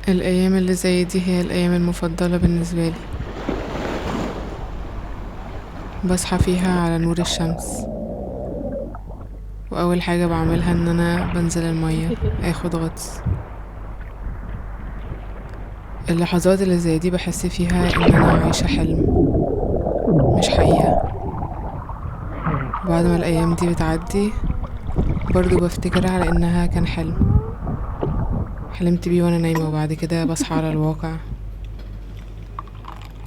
الأيام اللي زي دي هي الأيام المفضلة بالنسبة لي. بصحى فيها على نور الشمس، وأول حاجة بعملها إن أنا بنزل المية أخد غطس. اللحظات اللي زي دي بحس فيها إن أنا عايشة حلم مش حقيقة. بعد ما الأيام دي بتعدي برضو بفتكرها على إنها كان حلم حلمت بيه وأنا نايمة، وبعد كده بصحى على الواقع.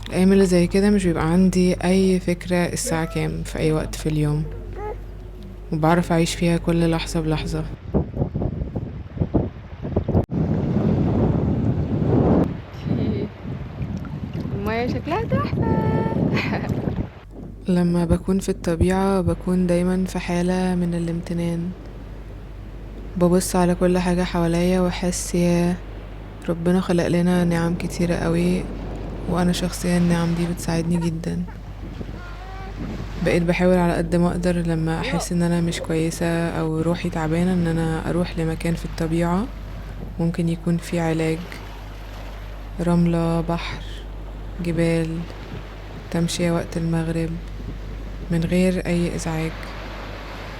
الأيام اللي زي كده مش بيبقى عندي أي فكرة الساعة كام في أي وقت في اليوم، وبعرف أعيش فيها كل لحظة بلحظة. المية شكلها تحفة. لما بكون في الطبيعة بكون دايما في حالة من الامتنان، ببص على كل حاجة حواليا واحس يا ربنا خلق لنا نعم كتيرة قوي، وانا شخصيا النعم دي بتساعدني جدا. بقيت بحاول على قد ما اقدر لما احس ان انا مش كويسة او روحي تعبانة ان انا اروح لمكان في الطبيعة ممكن يكون فيه علاج، رملة، بحر، جبال، تمشية وقت المغرب من غير اي ازعاج.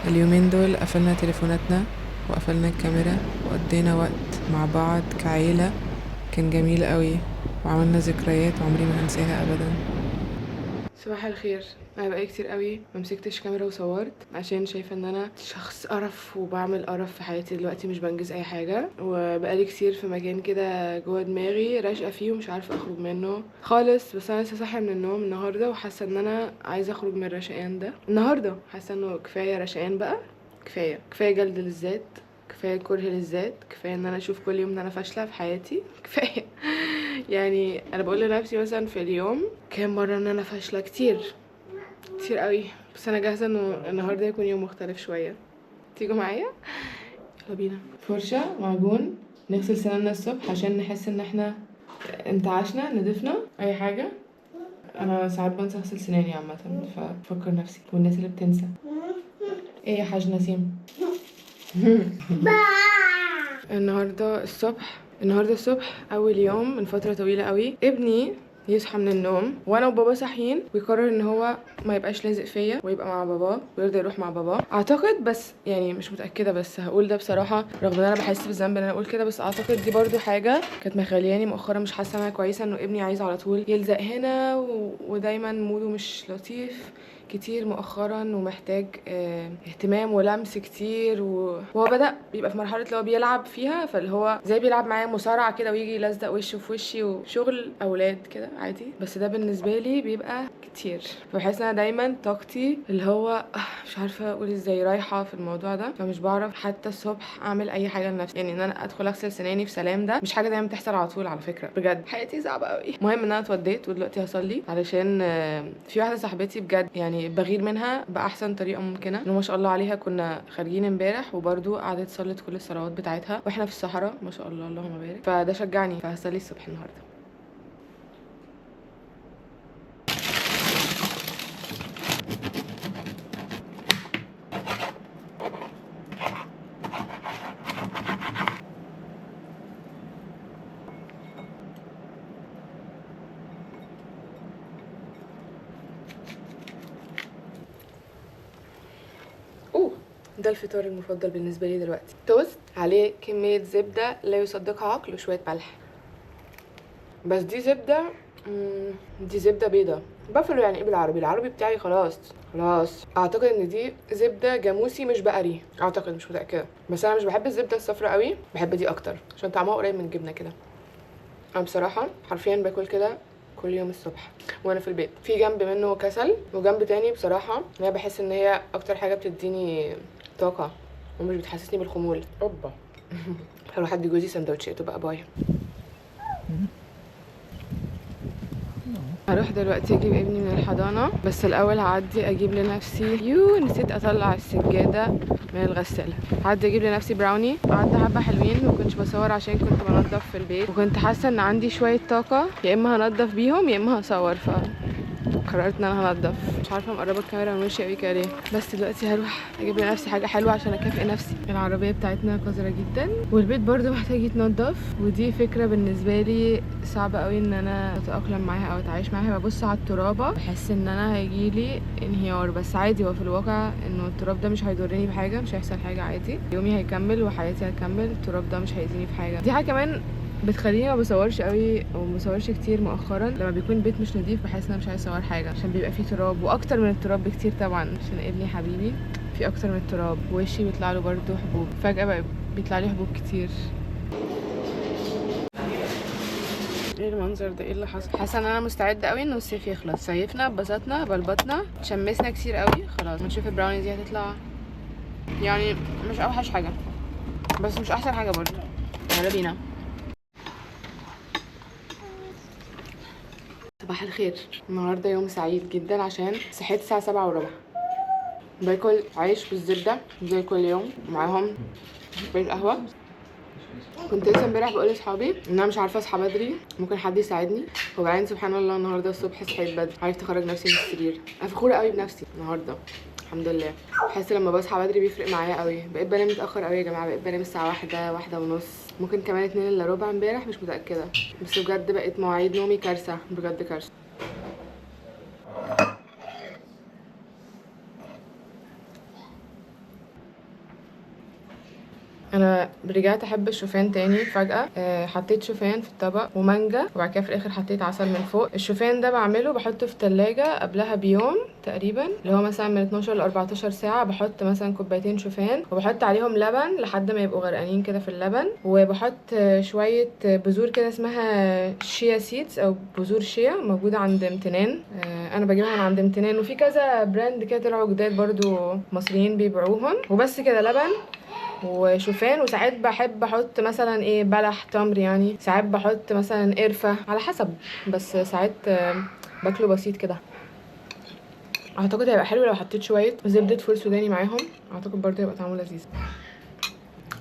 اليومين دول قفلنا تليفوناتنا وقفلنا الكاميرا وقضينا وقت مع بعض كعيلة، كان جميل قوي وعملنا ذكريات عمري ما هنساها ابدا. صباح الخير. انا بقالي كتير قوي ممسكتش كاميرا وصورت عشان شايفه ان انا شخص قرف وبعمل قرف في حياتي دلوقتي، مش بنجز اي حاجه، وبقالي كتير في مكان كده جوه دماغي راشقه فيه ومش عارفه اخرج منه خالص. بس انا لسه صاحيه من النوم النهارده وحاسه ان انا عايزه اخرج من الرشقان ده النهارده. حاسه انه كفايه رشقان بقى، كفايه جلد للذات، كفايه كره للذات، كفايه ان انا اشوف كل يوم ان انا فاشله في حياتي. كفايه. يعني انا بقول لنفسي مثلا في اليوم كام مره ان انا فاشله، كتير قوي. بس انا جاهزه انه النهارده يكون يوم مختلف شويه. تيجوا معايا؟ يلا بينا. فرشه، معجون، نغسل سنانا الصبح عشان نحس ان احنا انتعشنا، نضفنا اي حاجه. انا ساعات بنسى اغسل سناني عامه، ففكر نفسي والناس اللي بتنسى. ايه يا حاج نسيم؟ النهارده الصبح اول يوم من فتره طويله قوي ابني يصحى من النوم وانا وبابا صاحيين ويقرر ان هو ما يبقاش لازق فيا ويبقى مع باباه ويرضى يروح مع باباه. اعتقد، بس يعني مش متاكده، بس هقول ده بصراحه رغم ان انا بحس بالذنب ان انا اقول كده، بس اعتقد دي برضو حاجه كانت مخلياني مؤخرا مش حاسه انها كويسه، انه ابني عايز على طول يلزق هنا ودايما موده مش لطيف كتير مؤخرا، ومحتاج اهتمام ولمس كتير، وهو بدأ بيبقى في مرحلة اللي هو بيلعب فيها، فاللي هو زي بيلعب معايا مصارعة كده ويجي يلزق وشه في وشي وشغل أولاد كده عادي. بس ده بالنسبة لي بيبقى كتير، فبحس ان انا دايما طاقتي اللي هو مش عارفة اقول ازاي رايحة في الموضوع ده، فمش بعرف حتى الصبح اعمل اي حاجة لنفسي. يعني ان انا ادخل اغسل سناني في سلام ده مش حاجة دايما بتحصل على طول على فكرة، بجد حياتي صعبة قوي. المهم ان انا اتوديت ودلوقتي هصلي علشان في واحدة صاحبتي بجد يعني بغير منها باحسن طريقة ممكنة، انه ما شاء الله عليها كنا خارجين امبارح وبرده قعدت تصلي كل الصلوات بتاعتها واحنا في الصحراء، ما شاء الله اللهم بارك، فده شجعني، فهصلي الصبح النهارده. ده الفطار المفضل بالنسبه لي دلوقتي، توست عليه كميه زبده لا يصدقها عقل وشويه ملح. بس دي زبده، دي زبده بيضه. بافلو يعني ايه بالعربي؟ العربي بتاعي خلاص اعتقد ان دي زبده جاموسي مش بقري، اعتقد، مش متاكده، بس انا مش بحب الزبده الصفراء قوي، بحب دي اكتر عشان طعمها قريب من الجبنه كده. انا بصراحه حرفيا باكل كده كل يوم الصبح وانا في البيت. في جنب منه كسل وجنب تاني بصراحه انا بحس ان هي اكتر حاجه بتديني طاقه ومش بتحسسني بالخمول. اوبا. هروح ادي جوزي سندوتشاته بقى، باي. هروح دلوقتي اجيب ابني من الحضانه، بس الاول هعدي اجيب لنفسي نسيت اطلع السجاده من الغساله. هعدي اجيب لنفسي براوني. قعدت حبه حلوين ما كنتش بصور عشان كنت بنضف في البيت، وكنت حاسه ان عندي شويه طاقه يا اما هنضف بيهم يا اما هصور، قررت ان انا هنضف. مش عارفه مقربه الكاميرا من وشي قوي كده ليه، بس دلوقتي هروح اجيب لنفسي حاجه حلوه عشان اكافئ نفسي. العربيه بتاعتنا قذره جدا والبيت برضو محتاج يتنضف، ودي فكره بالنسبه لي صعبه قوي ان انا اتاقلم معاها او اتعايش معاها. ببص على الترابه بحس ان انا هيجيلي انهيار، بس عادي. هو في الواقع انه التراب ده مش هيضرني بحاجه، مش هيحصل حاجه، عادي. يومي هيكمل وحياتي هتكمل، التراب ده مش هيأذيني في حاجه. دي حاجه كمان بتخليني ما بصورش قوي او ما بصورش كتير مؤخرا. لما بيكون البيت مش نظيف بحس ان انا مش عايزه اصور حاجه، عشان بيبقى فيه تراب، واكتر من التراب بكتير طبعا، عشان ابني حبيبي في اكتر من التراب. وشي بيطلع له برده حبوب، فجاه بقى بيطلع لي حبوب كتير. ايه المنظر ده؟ ايه اللي حصل؟ حاسه ان انا مستعده قوي انه الصيف يخلص. صيفنا، اتبسطنا، بلبطنا، شمسنا كتير قوي، خلاص نشوف البراوني دي هتطلع يعني مش اوحش حاجه بس مش احسن حاجه برضه. يلا بينا. صباح الخير. النهارده يوم سعيد جدا عشان صحيت الساعه 7:15. باكل عيش بالزبده زي كل يوم ومعاهم كوبايه قهوه. كنت لسه امبارح بقول لاصحابي ان انا مش عارفه اصحى بدري، ممكن حد يساعدني. وبعدين سبحان الله النهارده الصبح صحيت بدري، عرفت اخرج نفسي من السرير. انا فخوره قوي بنفسي النهارده الحمد لله. بحس لما بصحى بدري بيفرق معايا قوي. بقيت بنام متاخر قوي يا جماعه، بقيت بنام الساعه 1:01:30، ممكن كمان 2:15 امبارح، مش متاكده. بس بجد بقيت مواعيد نومي كارثه، بجد كارثه. انا رجعت احب الشوفان تاني فجأة. حطيت شوفان في الطبق ومانجا، وبعد كده في الاخر حطيت عسل من فوق. الشوفان ده بعمله بحطه في التلاجة قبلها بيوم تقريبا، اللي هو مثلا من 12 ل 14 ساعة. بحط مثلا كوبايتين شوفان وبحط عليهم لبن لحد ما يبقوا غرقانين كده في اللبن، وبحط شوية بذور كده اسمها شيا سيدز او بذور شيا، موجودة عند امتنان. انا بجيبها من عند امتنان، وفي كذا براند كده طلعوا جداد برضو مصريين بيبيعوهم. وبس كده، لبن وشوفان. وساعات بحب احط مثلا ايه بلح تمر، يعني ساعات بحط مثلا قرفة على حسب، بس ساعات باكله بسيط كده. اعتقد هيبقى حلو لو حطيت شوية زبدة فول سوداني معاهم، اعتقد برضه هيبقى طعمه لذيذ.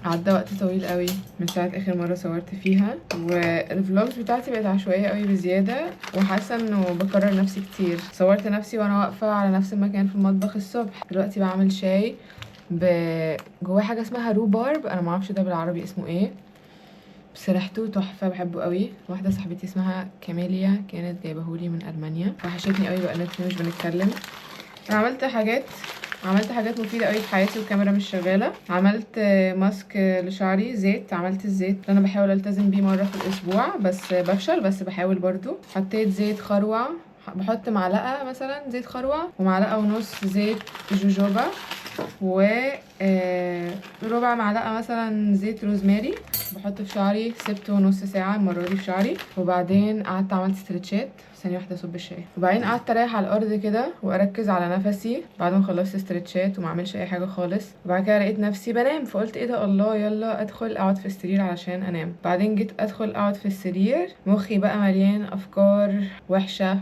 عدى وقت طويل قوي من ساعة اخر مرة صورت فيها، والفلوجز بتاعتي بقت عشوائية قوي بزيادة، وحاسة انه بكرر نفسي كتير. صورت نفسي وانا واقفة على نفس المكان في المطبخ الصبح، دلوقتي بعمل شاي جواه حاجه اسمها روبارب، انا معرفش ده بالعربي اسمه ايه، بس ريحته تحفه، بحبه قوي. واحده صاحبتي اسمها كاميليا كانت جايبهولي من المانيا، وحشتني قوي بقى كتير مش بنتكلم. انا عملت حاجات مفيده قوي في حياتي والكاميرا مش شغاله. عملت ماسك لشعري، زيت. عملت الزيت اللي انا بحاول التزم بيه مره في الاسبوع بس بفشل، بس بحاول برضو. حطيت زيت خروع، بحط معلقه مثلا زيت خروع ومعلقه ونص زيت جوجوبا، و ربع معلقه مثلا زيت روزماري. بحط في شعري، سبته نص ساعه المره دي في شعري، وبعدين قعدت عملت ستريتشات. ثانيه واحده اصب الشاي. وبعدين قعدت اريح على الارض كده واركز على نفسي بعد ما خلصت ستريتشات وما اعملش اي حاجه خالص. وبعد كده لقيت نفسي بنام، فقلت ايه ده، الله، يلا ادخل اقعد في السرير علشان انام. بعدين جيت ادخل اقعد في السرير، مخي بقى مليان افكار وحشه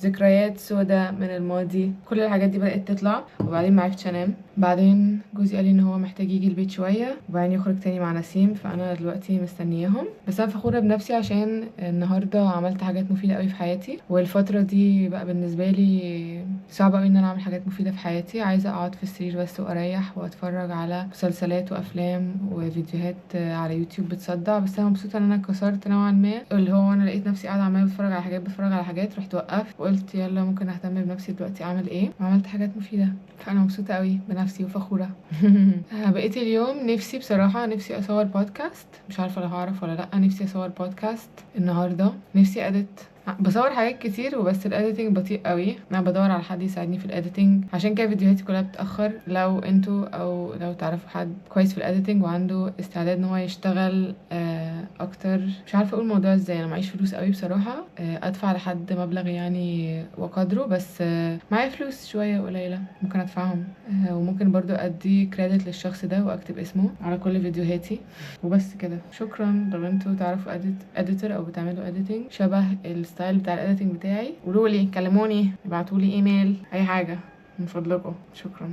ذكريات سودا من الماضي، كل الحاجات دي بدات تطلع. وبعدين ما عرفتش انام. بعدين جوزي قال لي ان هو محتاج يجي البيت شويه، وبعدين يخرج تاني مع نسيم، فانا دلوقتي مستنياهم. بس انا فخوره بنفسي عشان النهارده عملت حاجات مفيده قوي في حياتي، والفتره دي بقى بالنسبه لي صعبه قوي ان انا اعمل حاجات مفيده في حياتي. عايزه اقعد في السرير بس واريح واتفرج على مسلسلات وافلام وفيديوهات على يوتيوب بتصدع. بس انا مبسوطه ان انا كسرت نوعا ما اللي هو انا لقيت نفسي قاعده عماله بتفرج على حاجات، رحت وقفت وقلت يلا ممكن اهتم بنفسي دلوقتي، اعمل ايه، وعملت حاجات مفيده. فانا مبسوطه قوي بنفسي وفخوره. بقيت اليوم نفسي بصراحه نفسي اصور بودكاست، مش عارفه لو هعرف ولا لا. نفسي اصور بودكاست النهارده، نفسي اديت. بصور حاجات كتير وبس الاديتنج بطيء قوي. انا بدور على حد يساعدني في الاديتنج، عشان كده فيديوهاتي كلها بتاخر. لو انتوا او لو تعرفوا حد كويس في الاديتنج وعنده استعداد ان هو يشتغل اكتر، مش عارفه اقول الموضوع ازاي، انا معيش فلوس قوي بصراحه ادفع لحد مبلغ يعني وقدره، بس معايا فلوس شويه قليله ممكن ادفعهم. وممكن برضو ادي كريدت للشخص ده واكتب اسمه على كل فيديوهاتي. وبس كده، شكرا. لو انتوا تعرفوا اديتور او بتعملوا اديتنج شبه الستايل بتاع الاديتنج بتاعي، قولوا لي، كلموني، ابعتوا لي ايميل، اي حاجه من فضلكم. شكرا.